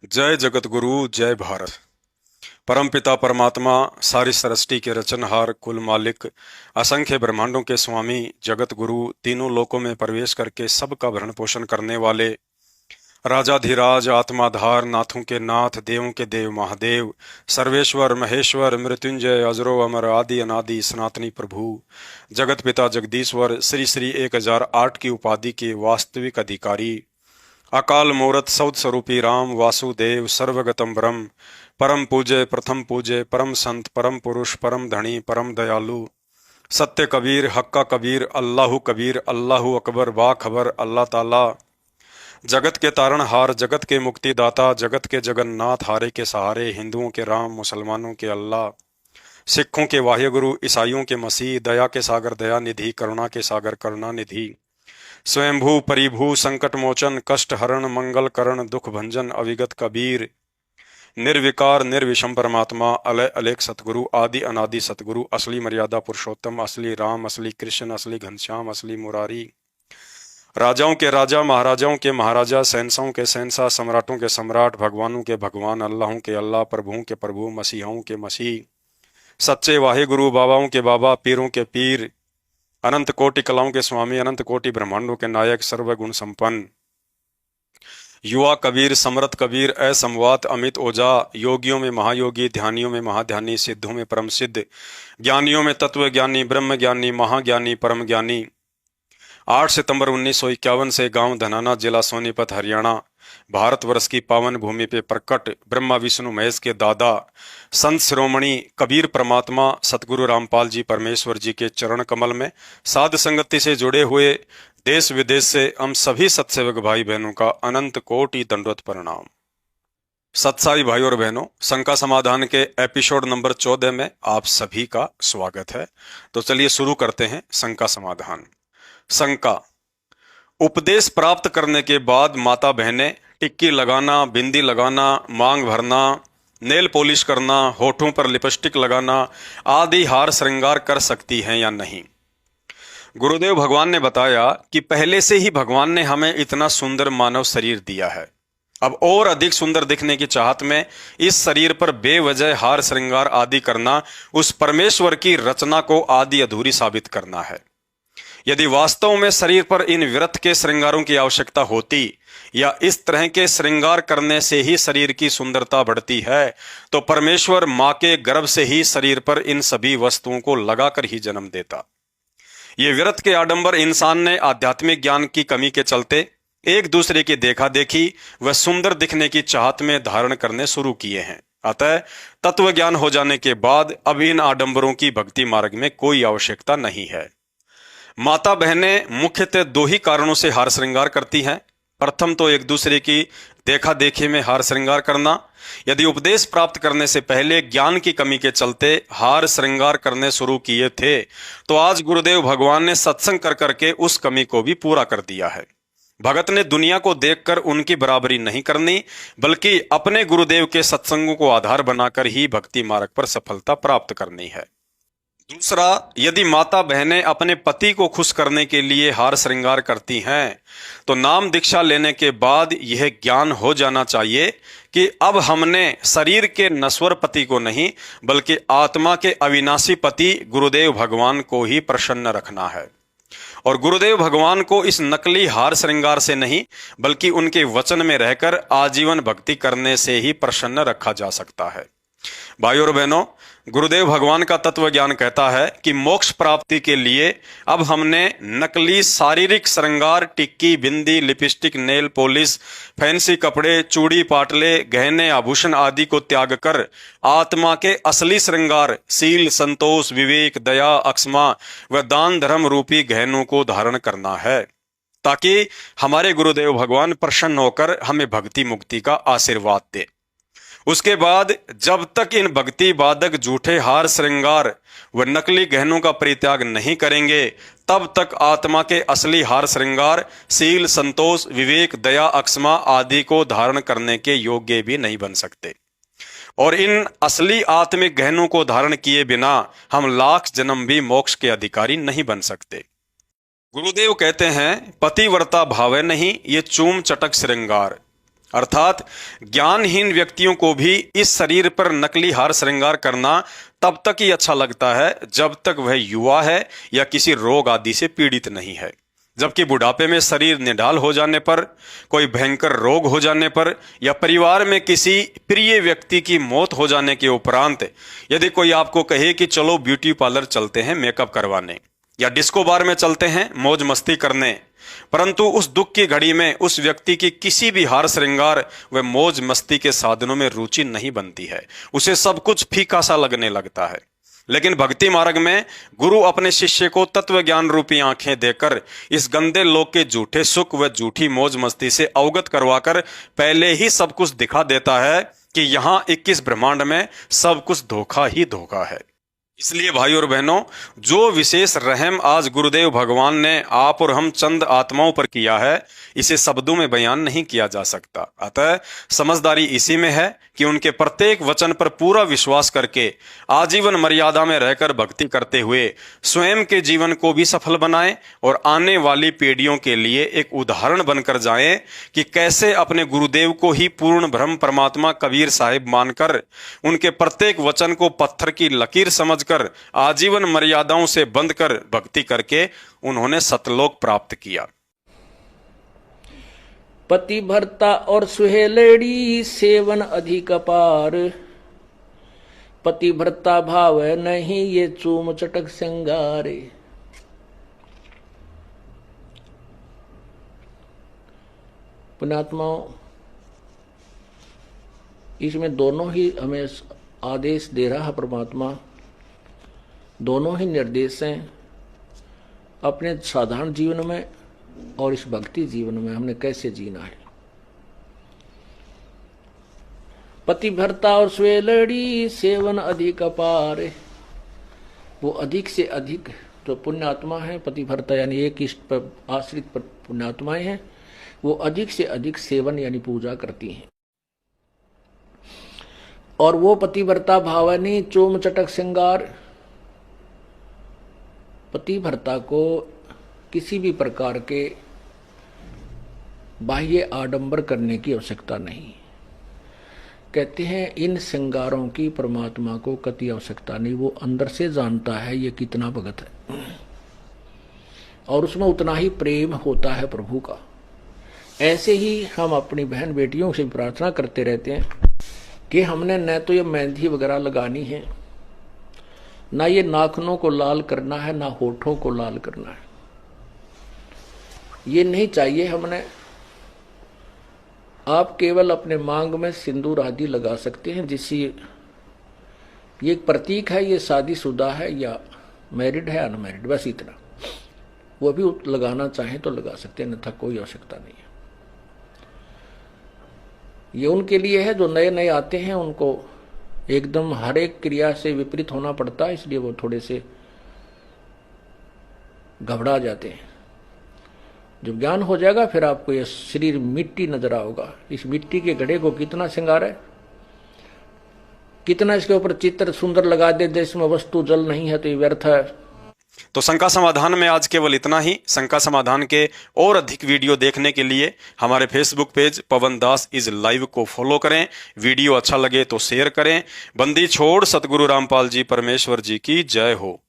जय जगत गुरु जय भारत। परमपिता परमात्मा सारी सृष्टि के रचनहार कुल मालिक असंख्य ब्रह्मांडों के स्वामी जगत गुरु तीनों लोकों में प्रवेश करके सबका भरण पोषण करने वाले राजाधिराज आत्माधार नाथों के नाथ देवों के देव महादेव सर्वेश्वर महेश्वर मृत्युंजय अजरो अमर आदि अनादि सनातनी प्रभु जगत पिता जगदीश्वर श्री श्री 1008 की उपाधि के वास्तविक अधिकारी अकाल मूरत सौद स्वरूपी राम वासुदेव सर्वगतम ब्रह्म परम पूज्य प्रथम पूज्य परम संत परम पुरुष परम धनी परम दयालु सत्य कबीर हक्का कबीर अल्लाहु अकबर बा खबर अल्लाह ताला जगत के तारणहार जगत के मुक्तिदाता जगत के जगन्नाथ हारे के सहारे हिंदुओं के राम मुसलमानों के अल्लाह सिखों के वाह्यगुरु ईसाइयों के मसीह दया के सागर दया निधि करुणा के सागर करुणा निधि स्वयंभू परिभू संकट मोचन कष्ट हरण मंगल करण दुख भंजन अविगत कबीर निर्विकार निर्विषम परमात्मा अलय अलेख सतगुरु आदि अनादि सतगुरु असली मर्यादा पुरुषोत्तम असली राम असली कृष्ण असली घनश्याम असली मुरारी राजाओं के राजा महाराजाओं के महाराजा सहनसाओं के सहनसा सम्राटों के सम्राट भगवानों के भगवान अल्लाहों के अल्लाह प्रभुओं के प्रभु मसीहों के मसीह सच्चे वाहे गुरु बाबाओं के बाबा पीरों के पीर अनंत कोटि कलाओं के स्वामी अनंत कोटि ब्रह्मांडों के नायक सर्वगुण संपन्न युवा कबीर समरथ कबीर असमवात अमित ओझा योगियों में महायोगी ध्यानियों में महाध्यानी सिद्धों में परम सिद्ध ज्ञानियों में तत्व ज्ञानी ब्रह्म ज्ञानी महाज्ञानी परम ज्ञानी 8 सितंबर 1951 से गांव धनाना जिला सोनीपत हरियाणा भारतवर्ष की पावन भूमि पे प्रकट ब्रह्मा विष्णु महेश के दादा संत शिरोमणि कबीर परमात्मा सतगुरु रामपाल जी परमेश्वर जी के चरण कमल में साध संगति से जुड़े हुए देश विदेश से हम सभी सत्सेवक भाई बहनों का अनंत कोटि दंडवत प्रणाम। सत्साई भाई और बहनों, शंका समाधान के एपिसोड नंबर 14 में आप सभी का स्वागत है। तो चलिए शुरू करते हैं शंका समाधान। शंका: उपदेश प्राप्त करने के बाद माता बहनें टिक्की लगाना, बिंदी लगाना, मांग भरना, नेल पॉलिश करना, होठों पर लिपस्टिक लगाना आदि हार श्रृंगार कर सकती हैं या नहीं? गुरुदेव भगवान ने बताया कि पहले से ही भगवान ने हमें इतना सुंदर मानव शरीर दिया है। अब और अधिक सुंदर दिखने की चाहत में इस शरीर पर बेवजह हार श्रृंगार आदि करना उस परमेश्वर की रचना को आदि अधूरी साबित करना है। यदि वास्तव में शरीर पर इन व्यर्थ के श्रृंगारों की आवश्यकता होती या इस तरह के श्रृंगार करने से ही शरीर की सुंदरता बढ़ती है तो परमेश्वर मां के गर्भ से ही शरीर पर इन सभी वस्तुओं को लगाकर ही जन्म देता। ये व्यर्थ के आडंबर इंसान ने आध्यात्मिक ज्ञान की कमी के चलते एक दूसरे की देखा देखी व सुंदर दिखने की चाहत में धारण करने शुरू किए हैं। अतः तत्व ज्ञान हो जाने के बाद अब इन आडंबरों की भक्ति मार्ग में कोई आवश्यकता नहीं है। माता बहनें मुख्यतः दो ही कारणों से हार श्रृंगार करती हैं। प्रथम तो एक दूसरे की देखा देखी में हार श्रृंगार करना। यदि उपदेश प्राप्त करने से पहले ज्ञान की कमी के चलते हार श्रृंगार करने शुरू किए थे तो आज गुरुदेव भगवान ने सत्संग कर करके उस कमी को भी पूरा कर दिया है। भगत ने दुनिया को देखकर उनकी बराबरी नहीं करनी बल्कि अपने गुरुदेव के सत्संगों को आधार बनाकर ही भक्ति मार्ग पर सफलता प्राप्त करनी है। दूसरा, यदि माता बहनें अपने पति को खुश करने के लिए हार श्रृंगार करती हैं तो नाम दीक्षा लेने के बाद यह ज्ञान हो जाना चाहिए कि अब हमने शरीर के नश्वर पति को नहीं बल्कि आत्मा के अविनाशी पति गुरुदेव भगवान को ही प्रसन्न रखना है। और गुरुदेव भगवान को इस नकली हार श्रृंगार से नहीं बल्कि उनके वचन में रहकर आजीवन भक्ति करने से ही प्रसन्न रखा जा सकता है। भाइयों और बहनों, गुरुदेव भगवान का तत्व ज्ञान कहता है कि मोक्ष प्राप्ति के लिए अब हमने नकली शारीरिक श्रृंगार टिक्की बिंदी लिपस्टिक नेल पॉलिश फैंसी कपड़े चूड़ी पाटले गहने आभूषण आदि को त्याग कर आत्मा के असली श्रृंगार शील संतोष विवेक दया अक्षमा व दान धर्म रूपी गहनों को धारण करना है ताकि हमारे गुरुदेव भगवान प्रसन्न होकर हमें भक्ति मुक्ति का आशीर्वाद दे। उसके बाद जब तक इन भक्ति बाधक झूठे हार श्रृंगार व नकली गहनों का परित्याग नहीं करेंगे तब तक आत्मा के असली हार श्रृंगार शील संतोष विवेक दया अक्षमा आदि को धारण करने के योग्य भी नहीं बन सकते। और इन असली आत्मिक गहनों को धारण किए बिना हम लाख जन्म भी मोक्ष के अधिकारी नहीं बन सकते। गुरुदेव कहते हैं, पतिव्रता भावे नहीं ये चूम चटक श्रृंगार। अर्थात ज्ञानहीन व्यक्तियों को भी इस शरीर पर नकली हार श्रृंगार करना तब तक ही अच्छा लगता है जब तक वह युवा है या किसी रोग आदि से पीड़ित नहीं है। जबकि बुढ़ापे में शरीर निढाल हो जाने पर, कोई भयंकर रोग हो जाने पर या परिवार में किसी प्रिय व्यक्ति की मौत हो जाने के उपरांत यदि कोई आपको कहे कि चलो ब्यूटी पार्लर चलते हैं मेकअप करवाने या डिस्को बार में चलते हैं मौज मस्ती करने, परंतु उस दुख की घड़ी में उस व्यक्ति की किसी भी हार श्रृंगार व मौज मस्ती के साधनों में रुचि नहीं बनती है, उसे सब कुछ फीका सा लगने लगता है। लेकिन भक्ति मार्ग में गुरु अपने शिष्य को तत्व ज्ञान रूपी आंखें देकर इस गंदे लोक के झूठे सुख व झूठी मौज मस्ती से अवगत करवाकर पहले ही सब कुछ दिखा देता है कि यहाँ 21 ब्रह्मांड में सब कुछ धोखा ही धोखा है। इसलिए भाई और बहनों, जो विशेष रहम आज गुरुदेव भगवान ने आप और हम चंद आत्माओं पर किया है, इसे शब्दों में बयान नहीं किया जा सकता। अतः समझदारी इसी में है कि उनके प्रत्येक वचन पर पूरा विश्वास करके आजीवन मर्यादा में रहकर भक्ति करते हुए स्वयं के जीवन को भी सफल बनाएं और आने वाली पीढ़ियों के लिए एक उदाहरण बनकर जाएं कि कैसे अपने गुरुदेव को ही पूर्ण ब्रह्म परमात्मा कबीर साहिब मानकर उनके प्रत्येक वचन को पत्थर की लकीर समझकर आजीवन मर्यादाओं से बंध कर भक्ति करके उन्होंने सतलोक प्राप्त किया। पतिव्रता और सुहेलड़ी सेवन अधिक अपार, पतिव्रता भाव नहीं ये चूम चटक श्रृंगारे। पुण्यात्माओं, इसमें दोनों ही हमें आदेश दे रहा है परमात्मा, दोनों ही निर्देश हैं। अपने साधारण जीवन में और इस भक्ति जीवन में हमने कैसे जीना है। पतिव्रता और स्वेलड़ी सेवन अधिक अपार, वो अधिक से अधिक जो पुण्यात्मा है, पतिव्रता यानी एक इष्ट पर आश्रित पर पुण्यात्माएं हैं, वो अधिक से अधिक सेवन यानी पूजा करती हैं। और वो पतिव्रता भावनी चोम चटक श्रृंगार, पतिव्रता को किसी भी प्रकार के बाह्य आडंबर करने की आवश्यकता नहीं। कहते हैं इन श्रृंगारों की परमात्मा को कति आवश्यकता नहीं, वो अंदर से जानता है ये कितना भगत है और उसमें उतना ही प्रेम होता है प्रभु का। ऐसे ही हम अपनी बहन बेटियों से प्रार्थना करते रहते हैं कि हमने न तो ये मेहंदी वगैरह लगानी है, ना ये नाखूनों को लाल करना है, ना होठों को लाल करना है, ये नहीं चाहिए हमने। आप केवल अपने मांग में सिंदूर आदि लगा सकते हैं, जिससे ये एक प्रतीक है, ये शादीशुदा है या मैरिड है अनमैरिड, बस इतना। वो भी लगाना चाहें तो लगा सकते हैं, अन्यथा कोई आवश्यकता नहीं है। ये उनके लिए है जो नए नए आते हैं, उनको एकदम हर एक क्रिया से विपरीत होना पड़ता है, इसलिए वो थोड़े से घबरा जाते हैं। जब ज्ञान हो जाएगा फिर आपको ये शरीर मिट्टी नजर आओगा। इस मिट्टी के घड़े को कितना श्रृंगार है, कितना इसके ऊपर चित्र सुंदर लगा दे, इसमें वस्तु जल नहीं है तो ये व्यर्थ है। तो शंका समाधान में आज केवल इतना ही। शंका समाधान के और अधिक वीडियो देखने के लिए हमारे Facebook page Pawan Das is live को फॉलो करें। वीडियो अच्छा लगे तो शेयर करें। बंदी छोड़ सतगुरु रामपाल जी परमेश्वर जी की जय हो।